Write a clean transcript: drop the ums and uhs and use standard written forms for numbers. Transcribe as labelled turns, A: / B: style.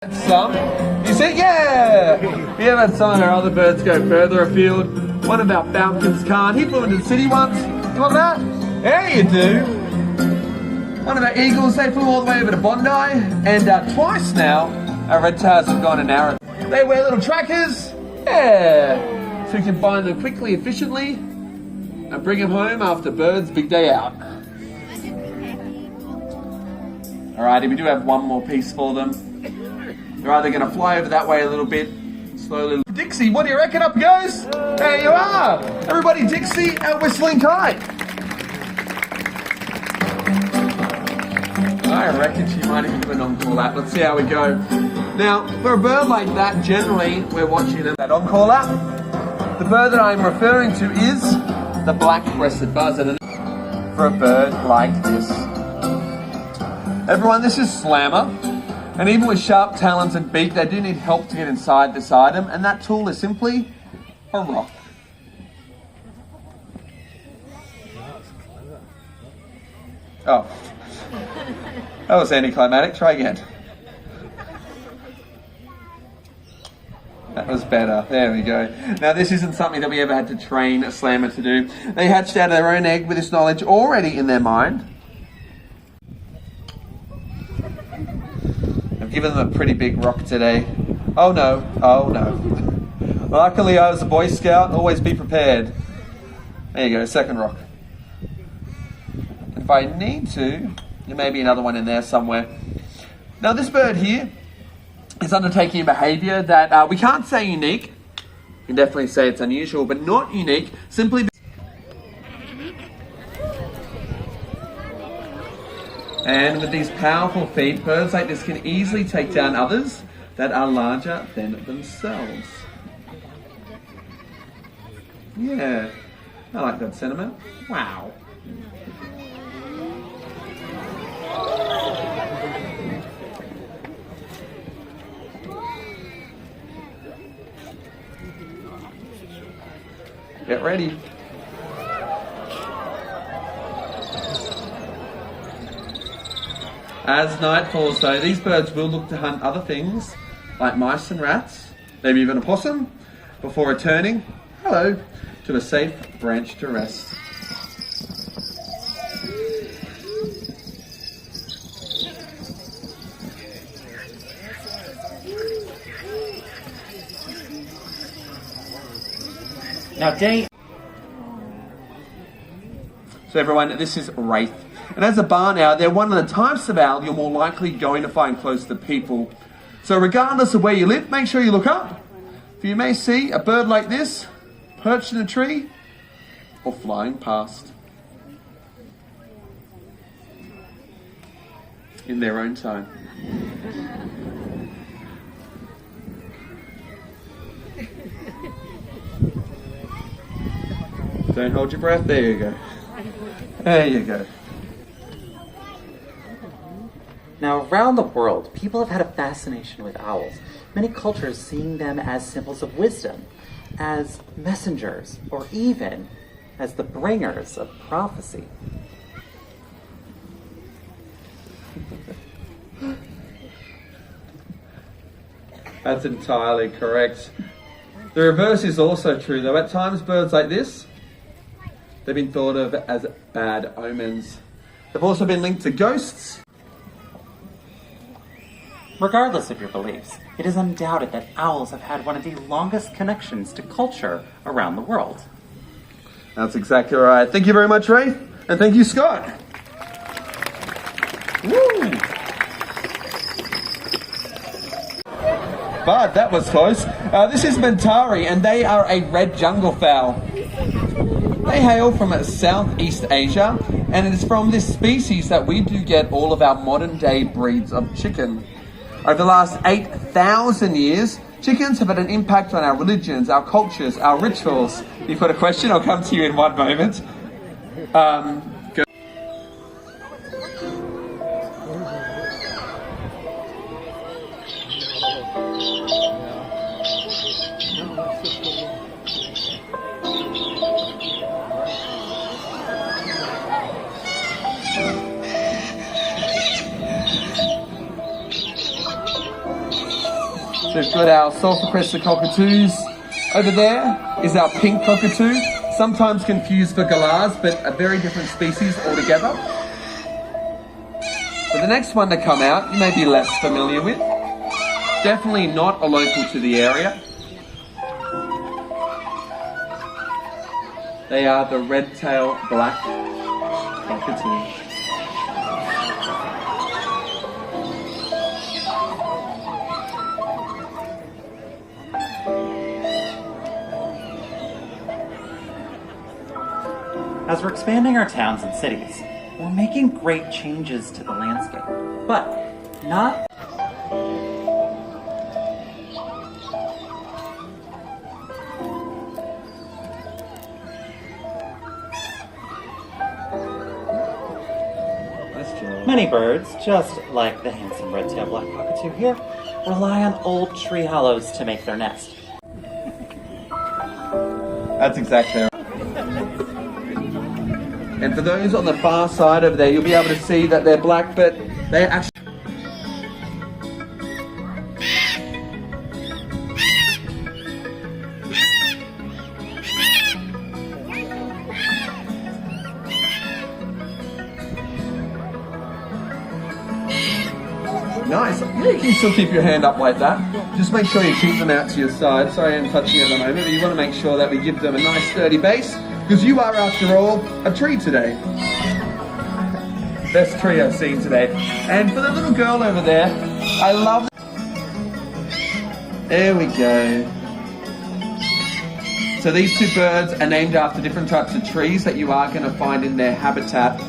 A: Some. You see, yeah! We have had some of our other birds go further afield. One of our falcons can't. He flew into the city once. You want that? Yeah, you do. One of our eagles, they flew all the way over to Bondi. And twice now, our red tails have gone to Narrabeen. They wear little trackers. Yeah. So we can find them quickly, efficiently, and bring them home after birds' big day out. Alrighty, we do have one more piece for them. They're either going to fly over that way a little bit, slowly. Dixie, what do you reckon? Up goes? There you are. Everybody, Dixie, our whistling kite. I reckon she might have given an encore lap. Let's see how we go. Now, for a bird like that, generally, we're watching that encore lap. The bird that I'm referring to is the black-breasted buzzard. For a bird like this. Everyone, this is Slammer. And even with sharp talons and beak, they do need help to get inside this item, and that tool is simply a rock. Oh. That was anticlimactic. Try again. That was better. There we go. Now, this isn't something that we ever had to train a Slammer to do. They hatched out of their own egg with this knowledge already in their mind. Given them a pretty big rock today. Oh no, oh no. Luckily I was a Boy Scout, always be prepared. There you go, second rock. If I need to, there may be another one in there somewhere. Now this bird here is undertaking a behaviour that we can't say unique. You can definitely say it's unusual, but not unique, simply and with these powerful feet, birds like this can easily take down others that are larger than themselves. Yeah, I like that sentiment. Wow. Get ready. As night falls though, these birds will look to hunt other things like mice and rats, maybe even a possum, before returning, hello, to a safe branch to rest. Now So everyone, this is Wraith. And as a barn owl, they're one of the types of owl you're more likely going to find close to people. So regardless of where you live, make sure you look up. For you may see a bird like this, perched in a tree, or flying past. In their own time. Don't hold your breath, there you go. There you go.
B: Now, around the world, people have had a fascination with owls, many cultures seeing them as symbols of wisdom, as messengers, or even as the bringers of prophecy.
A: That's entirely correct. The reverse is also true, though. At times, birds like this, they've been thought of as bad omens. They've also been linked to ghosts.
B: Regardless of your beliefs, it is undoubted that owls have had one of the longest connections to culture around the world.
A: That's exactly right. Thank you very much, Rafe, and thank you, Scott. Woo! But that was close. This is Mentari, and they are a red jungle fowl. They hail from Southeast Asia, and it is from this species that we do get all of our modern day breeds of chicken. Over the last 8,000 years, chickens have had an impact on our religions, our cultures, our rituals. If you've got a question, I'll come to you in one moment. So we've got our sulphur-crested cockatoos. Over there is our pink cockatoo, sometimes confused for galahs, but a very different species altogether. But the next one to come out, you may be less familiar with. Definitely not a local to the area. They are the red-tailed black cockatoo.
B: As we're expanding our towns and cities, we're making great changes to the landscape, but not many birds, just like the handsome red-tailed black cockatoo here, rely on old tree hollows to make their nest.
A: That's exactly right. And for those on the far side over there, you'll be able to see that they're black, but they're actually... Nice. Yeah, you can still keep your hand up like that. Just make sure you keep them out to your side. Sorry I'm touching at the moment, but you want to make sure that we give them a nice sturdy base, because you are, after all, a tree today. Best tree I've seen today. And for the little girl over there, I love... There we go. So these two birds are named after different types of trees that you are going to find in their habitat